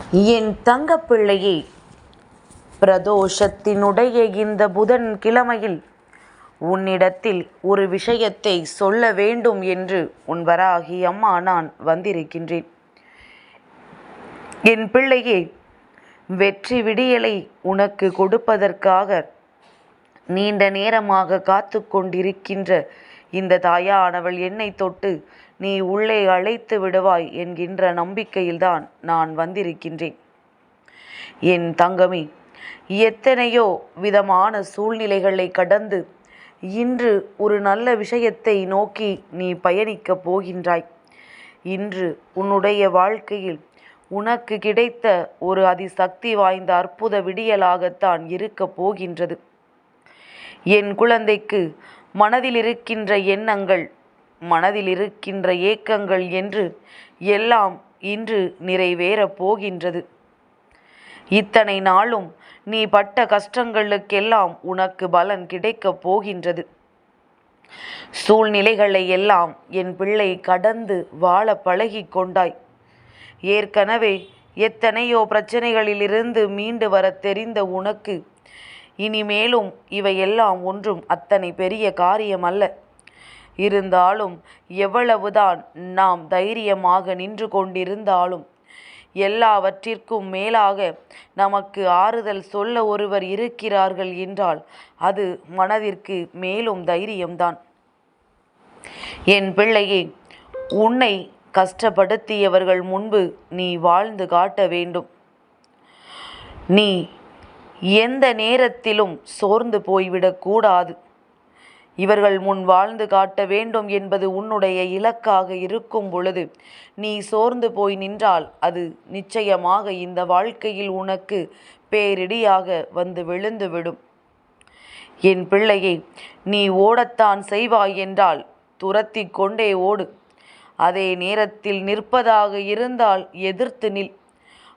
என் தங்கப்பிள்ளையே, பிரதோஷத்தினுடைய இந்த புதன் கிழமையில் உன்னிடத்தில் ஒரு விஷயத்தை சொல்ல வேண்டும் என்று உன் வராகி அம்மா நான் வந்திருக்கின்றேன். என் பிள்ளையே, வெற்றி விடியலை உனக்கு கொடுப்பதற்காக நீண்ட நேரமாக காத்து கொண்டிருக்கின்ற இந்த தாயானவள் என்னை தொட்டு நீ உள்ளே அழைத்து விடுவாய் என்கின்ற நம்பிக்கையில்தான் நான் வந்திருக்கின்றேன். என் தங்கமே, எத்தனையோ விதமான சூழ்நிலைகளை கடந்து இன்று ஒரு நல்ல விஷயத்தை நோக்கி நீ பயணிக்கப் போகின்றாய். இன்று உன்னுடைய வாழ்க்கையில் உனக்கு கிடைத்த ஒரு அதிசக்தி வாய்ந்த அற்புத விடியலாகத்தான் இருக்கப் போகின்றது. என் குழந்தைக்கு மனதில் இருக்கின்ற எண்ணங்கள், மனதில் இருக்கின்ற ஏக்கங்கள் என்று எல்லாம் இன்று நிறைவேறப் போகின்றது. இத்தனை நாளும் நீ பட்ட கஷ்டங்களுக்கெல்லாம் உனக்கு பலன் கிடைக்கப் போகின்றது. சூழ்நிலைகளை எல்லாம் என் பிள்ளை கடந்து வாழ பழகி கொண்டாய். ஏற்கனவே எத்தனையோ பிரச்சனைகளிலிருந்து மீண்டு வர தெரிந்த உனக்கு இனிமேலும் இவையெல்லாம் ஒன்றும் அத்தனை பெரிய காரியம் அல்ல. இருந்தாலும் எவ்வளவுதான் நாம் தைரியமாக நின்று கொண்டிருந்தாலும் எல்லாவற்றிற்கும் மேலாக நமக்கு ஆறுதல் சொல்ல ஒருவர் இருக்கிறார்கள் என்றால் அது மனதிற்கு மேலும் தைரியம்தான். என் பிள்ளையே, உன்னை கஷ்டப்படுத்தியவர்கள் முன்பு நீ வாழ்ந்து காட்ட வேண்டும். நீ எந்த நேரத்திலும் சோர்ந்து போய்விடக்கூடாது. இவர்கள் முன் வாழ்ந்து காட்ட வேண்டும் என்பது உன்னுடைய இலக்காக இருக்கும் பொழுது நீ சோர்ந்து போய் நின்றால் அது நிச்சயமாக இந்த வாழ்க்கையில் உனக்கு பேரிடியாக வந்து விழுந்துவிடும். என் பிள்ளையை, நீ ஓடத்தான் செய்வாய் என்றால் துரத்தி கொண்டே ஓடு. அதே நேரத்தில் நிற்பதாக இருந்தால் எதிர்த்து நில்.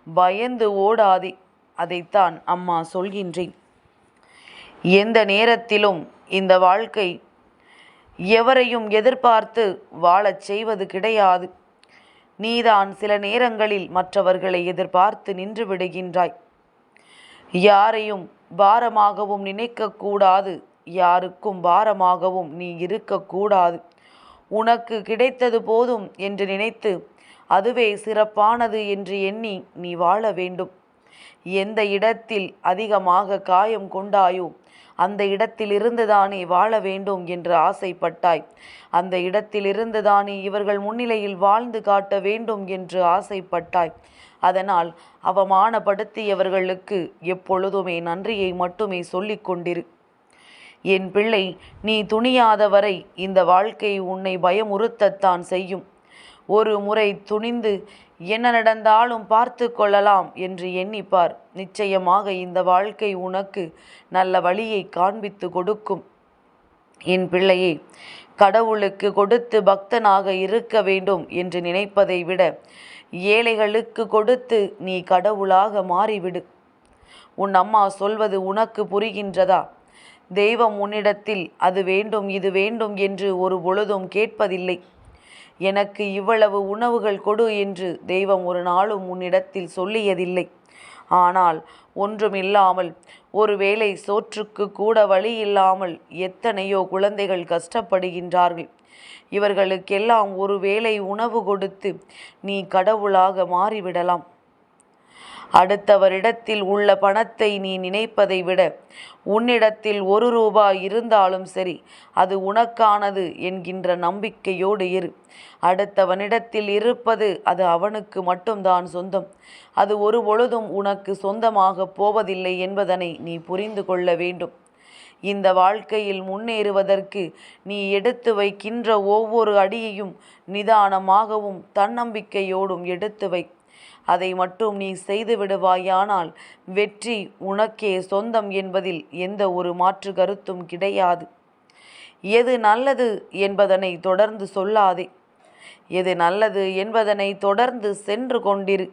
பயந்து ஓடாதே. அதைத்தான் அம்மா சொல்கின்றேன். எந்த நேரத்திலும் இந்த வாழ்க்கை எவரையும் எதிர்பார்த்து வாழச் செய்வது கிடையாது. நீதான் சில நேரங்களில் மற்றவர்களை எதிர்பார்த்து நின்று விடுகின்றாய். யாரையும் பாரமாகவும் நினைக்கக்கூடாது. யாருக்கும் பாரமாகவும் நீ இருக்கக்கூடாது. உனக்கு கிடைத்தது போதும் என்று நினைத்து அதுவே சிறப்பானது என்று எண்ணி நீ வாழ வேண்டும். எந்த இடத்தில் அதிகமாக காயம் கொண்டாயோ அந்த இடத்திலிருந்துதானே வாழ வேண்டும் என்று ஆசைப்பட்டாய். அந்த இடத்திலிருந்துதானே இவர்கள் முன்னிலையில் வாழ்ந்து காட்ட வேண்டும் என்று ஆசைப்பட்டாய். அதனால் அவமானப்படுத்தியவர்களுக்கு எப்பொழுதுமே நன்றியை மட்டுமே சொல்லிக் கொண்டிரு. என் பிள்ளை, நீ துணியாதவரை இந்த வாழ்க்கை உன்னை பயமுறுத்தத்தான் செய்யும். ஒரு முறை துணிந்து என்ன நடந்தாலும் பார்த்து கொள்ளலாம் என்று எண்ணிப்பார். நிச்சயமாக இந்த வாழ்க்கை உனக்கு நல்ல வழியை காண்பித்து கொடுக்கும். என் பிள்ளையே, கடவுளுக்கு கொடுத்து பக்தனாக இருக்க வேண்டும் என்று நினைப்பதை விட ஏழைகளுக்கு கொடுத்து நீ கடவுளாக மாறிவிடு. உன் அம்மா சொல்வது உனக்கு புரிகின்றதா? தெய்வம் உன்னிடத்தில் அது வேண்டும் இது வேண்டும் என்று ஒரு பொழுதும் கேட்பதில்லை. எனக்கு இவ்வளவு உணவுகள் கொடு என்று தெய்வம் ஒரு நாளும் உன்னிடத்தில் சொல்லியதில்லை. ஆனால் ஒன்றுமில்லாமல், ஒருவேளை சோற்றுக்கு கூட வழி இல்லாமல் எத்தனையோ குழந்தைகள் கஷ்டப்படுகின்றார்கள். இவர்களுக்கெல்லாம் ஒருவேளை உணவு கொடுத்து நீ கடவுளாக மாறிவிடலாம். அடுத்தவரிடத்தில் உள்ள பணத்தை நீ நினைப்பதை விட உன்னிடத்தில் 1 ரூபாய் இருந்தாலும் சரி, அது உனக்கானது என்கின்ற நம்பிக்கையோடு இரு. அடுத்தவனிடத்தில் இருப்பது அது அவனுக்கு மட்டும்தான் சொந்தம். அது ஒரு பொழுதும் உனக்கு சொந்தமாக போவதில்லை என்பதனை நீ புரிந்து கொள்ள வேண்டும். இந்த வாழ்க்கையில் முன்னேறுவதற்கு நீ எடுத்து வைக்கின்ற ஒவ்வொரு அடியையும் நிதானமாகவும் தன்னம்பிக்கையோடும் எடுத்து வை. அதை மட்டும் நீ செய்து விடுவாயானால் வெற்றி உனக்கே சொந்தம் என்பதில் எந்த ஒரு மாற்று கருத்தும் கிடையாது. எது நல்லது என்பதனை தொடர்ந்து சொல்லாதே. எது நல்லது என்பதனை தொடர்ந்து சென்று கொண்டிரு.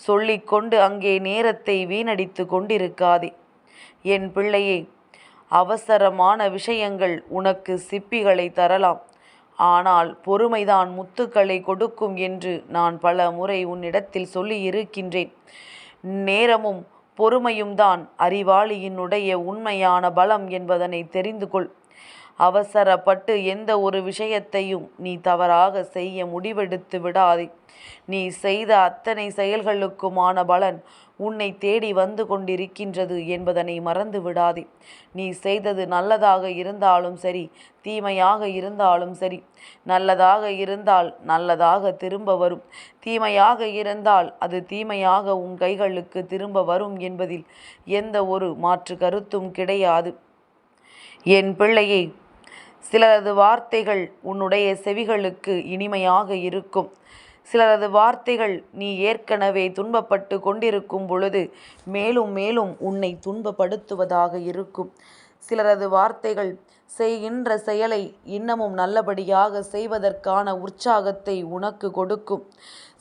சொல்லிக்கொண்டு அங்கே நேரத்தை வீணடித்து கொண்டிருக்காதே. என் பிள்ளையே, அவசரமான விஷயங்கள் உனக்கு சிப்பிகளை தரலாம். ஆனால் பொறுமைதான் முத்துக்களை கொடுக்கும் என்று நான் பல முறை உன்னிடத்தில் சொல்லி இருக்கின்றேன். நேரமும் பொறுமையும் தான் அறிவாளியினுடைய உண்மையான பலம் என்பதனை தெரிந்து கொள். அவசரப்பட்டு எந்த ஒரு விஷயத்தையும் நீ தவறாக செய்ய முடிவெடுத்து விடாதே. நீ செய்த அத்தனை செயல்களுக்குமான பலன் உன்னை தேடி வந்து கொண்டிருக்கின்றது என்பதனை மறந்து விடாதே. நீ செய்தது நல்லதாக இருந்தாலும் சரி, தீமையாக இருந்தாலும் சரி. நல்லதாக இருந்தால் நல்லதாக திரும்ப வரும், தீமையாக இருந்தால் அது தீமையாக உன் கைகளுக்கு திரும்ப வரும் என்பதில் எந்த ஒரு மாற்று கருத்தும் கிடையாது. என் பிள்ளையே, சிலரது வார்த்தைகள் உன்னுடைய செவிகளுக்கு இனிமையாக இருக்கும். சிலரது வார்த்தைகள் நீ ஏற்கனவே துன்பப்பட்டு கொண்டிருக்கும் பொழுது மேலும் மேலும் உன்னை துன்பப்படுத்துவதாக இருக்கும். சிலரது வார்த்தைகள் செய்கின்ற செயலை இன்னமும் நல்லபடியாக செய்வதற்கான உற்சாகத்தை உனக்கு கொடுக்கும்.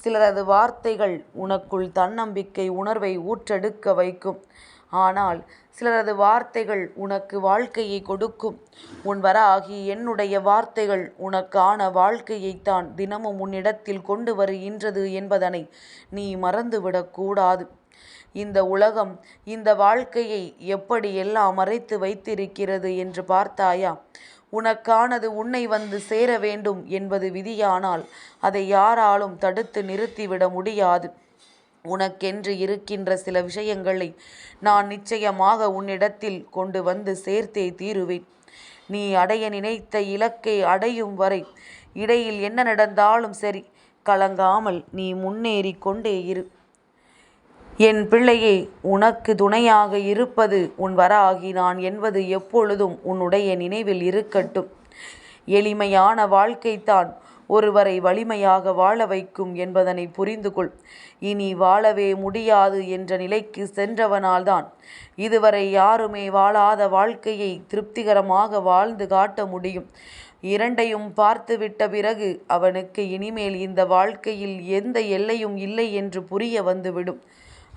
சிலரது வார்த்தைகள் உனக்குள் தன்னம்பிக்கை உணர்வை ஊற்றெடுக்க வைக்கும். ஆனால் சிலரது வார்த்தைகள் உனக்கு வாழ்க்கையை கொடுக்கும். உன் வராகி என்னுடைய வார்த்தைகள் உனக்கான வாழ்க்கையைத்தான் தினமும் உன்னிடத்தில் கொண்டு வருகின்றது என்பதனை நீ மறந்துவிடக்கூடாது. இந்த உலகம் இந்த வாழ்க்கையை எப்படியெல்லாம் மறைத்து வைத்திருக்கிறது என்று பார்த்தாயா? உனக்கானது உன்னை வந்து சேர வேண்டும் என்பது விதியானால் அதை யாராலும் தடுத்து நிறுத்திவிட முடியாது. உனக்கென்று இருக்கின்ற சில விஷயங்களை நான் நிச்சயமாக உன்னிடத்தில் கொண்டு வந்து சேர்த்தே தீருவேன். நீ அடைய நினைத்த இலக்கை அடையும் வரை இடையில் என்ன நடந்தாலும் சரி, கலங்காமல் நீ முன்னேறி கொண்டே இரு. என் பிள்ளையே, உனக்கு துணையாக இருப்பது உன் வராகி நான் என்பது எப்பொழுதும் உன்னுடைய நினைவில் இருக்கட்டும். எளிமையான வாழ்க்கைத்தான் ஒருவரை வலிமையாக வாழ வைக்கும் என்பதனை புரிந்து கொள். இனி வாழவே முடியாது என்ற நிலைக்கு சென்றவனால்தான் இதுவரை யாருமே வாழாத வாழ்க்கையை திருப்திகரமாக வாழ்ந்து காட்ட முடியும். இரண்டையும் பார்த்துவிட்ட பிறகு அவனுக்கு இனிமேல் இந்த வாழ்க்கையில் எந்த எல்லையும் இல்லை என்று புரிய வந்துவிடும்.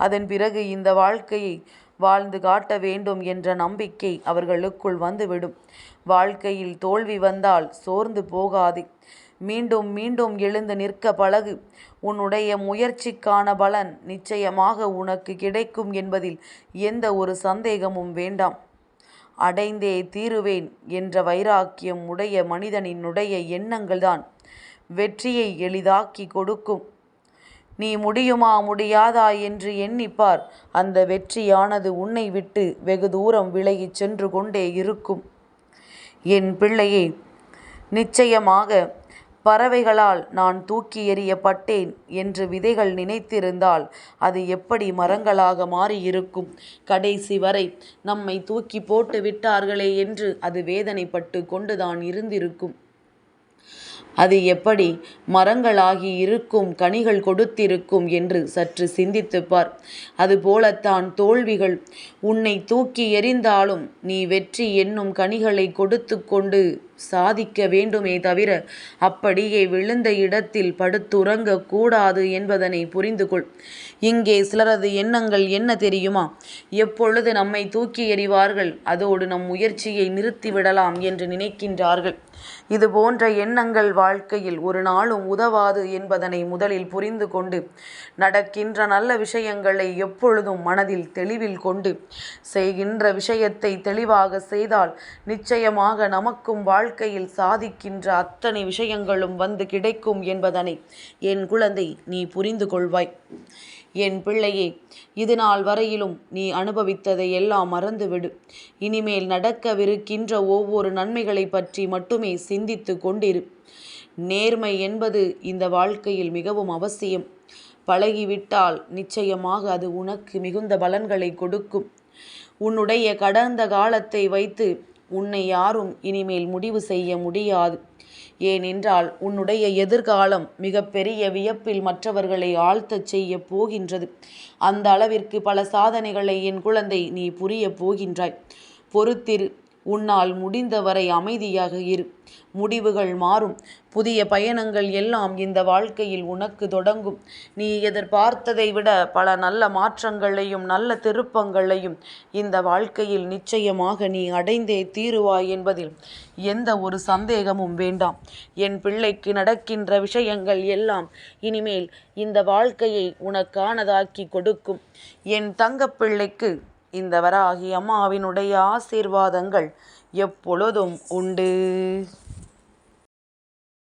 அதன் பிறகு இந்த வாழ்க்கையை வாழ்ந்து காட்ட வேண்டும் என்ற நம்பிக்கை அவர்களுக்குள் வந்துவிடும். வாழ்க்கையில் தோல்வி வந்தால் சோர்ந்து போகாதே. மீண்டும் மீண்டும் எழுந்து நிற்க பழகு. உன்னுடைய முயற்சிக்கான பலன் நிச்சயமாக உனக்கு கிடைக்கும் என்பதில் எந்த ஒரு சந்தேகமும் வேண்டாம். அடைந்தே தீருவேன் என்ற வைராக்கியம் உடைய மனிதனினுடைய எண்ணங்கள்தான் வெற்றியை எளிதாக்கி கொடுக்கும். நீ முடியுமா முடியாதா என்று எண்ணிப்பார். அந்த வெற்றியானது உன்னை விட்டு வெகு தூரம் விலகிச் சென்று கொண்டே இருக்கும். என் பிள்ளையே, நிச்சயமாக பறவைகளால் நான் தூக்கி எறியப்பட்டேன் என்று விதைகள் நினைத்திருந்தால் அது எப்படி மரங்களாக மாறியிருக்கும்? கடைசி வரை நம்மை தூக்கி போட்டு விட்டார்களே என்று அது வேதனைப்பட்டு கொண்டுதான் இருந்திருக்கும். அது எப்படி மரங்களாகி இருக்கும், கனிகள் கொடுத்திருக்கும் என்று சற்று சிந்தித்துப்பார். அதுபோலத்தான் தோல்விகள் உன்னை தூக்கி எறிந்தாலும் நீ வெற்றி என்னும் கனிகளை கொடுத்து கொண்டு சாதிக்க வேண்டுமே தவிர அப்படியே விழுந்த இடத்தில் படுத்துறங்க கூடாது என்பதனை புரிந்து கொள். இங்கே சிலரது எண்ணங்கள் என்ன தெரியுமா? எப்பொழுது நம்மை தூக்கி எறிவார்கள், அதோடு நம் முயற்சியை நிறுத்திவிடலாம் என்று நினைக்கின்றார்கள். இது போன்ற எண்ணங்கள் வாழ்க்கையில் ஒரு நாளும் உதவாது என்பதனை முதலில் புரிந்து கொண்டு நடக்கின்ற நல்ல விஷயங்களை எப்பொழுதும் மனதில் தெளிவில் கொண்டு செய்கின்ற விஷயத்தை தெளிவாக செய்தால் நிச்சயமாக நமக்கும் வாழ்க்கையில் சாதிக்கின்ற அத்தனை விஷயங்களும் வந்து கிடைக்கும் என்பதனை என் குழந்தை நீ புரிந்து கொள்வாய். என் பிள்ளையே, இது நாள் வரையிலும் நீ அனுபவித்ததை எல்லாம் மறந்துவிடு. இனிமேல் நடக்கவிருக்கின்ற ஒவ்வொரு நன்மைகளை பற்றி மட்டுமே சிந்தித்து கொண்டிரு. நேர்மை என்பது இந்த வாழ்க்கையில் மிகவும் அவசியம். பழகிவிட்டால் நிச்சயமாக அது உனக்கு மிகுந்த பலன்களை கொடுக்கும். உன்னுடைய கடந்த காலத்தை வைத்து உன்னை யாரும் இனிமேல் முடிவு செய்ய முடியாது. ஏனென்றால் உன்னுடைய எதிர்காலம் மிகப்பெரிய வியப்பில் மற்றவர்களை ஆழ்த்தச் செய்ய போகின்றது. அந்த அளவிற்கு பல சாதனைகளை என் குழந்தை நீ புரிய போகின்றாய். பொறுத்திரு. உன்னால் முடிந்தவரை அமைதியாக இரு. முடிவுகள் மாறும். புதிய பயணங்கள் எல்லாம் இந்த வாழ்க்கையில் உனக்கு தொடங்கும். நீ எதிர்பார்த்ததை விட பல நல்ல மாற்றங்களையும் நல்ல திருப்பங்களையும் இந்த வாழ்க்கையில் நிச்சயமாக நீ அடைந்தே தீருவாய் என்பதில் எந்த ஒரு சந்தேகமும் வேண்டாம். என் பிள்ளைக்கு நடக்கின்ற விஷயங்கள் எல்லாம் இனிமேல் இந்த வாழ்க்கையை உனக்கானதாக்கி கொடுக்கும். என் தங்கப்பிள்ளைக்கு இந்த வராகி அம்மாவினுடைய ஆசீர்வாதங்கள் எப்பொழுதும் உண்டு.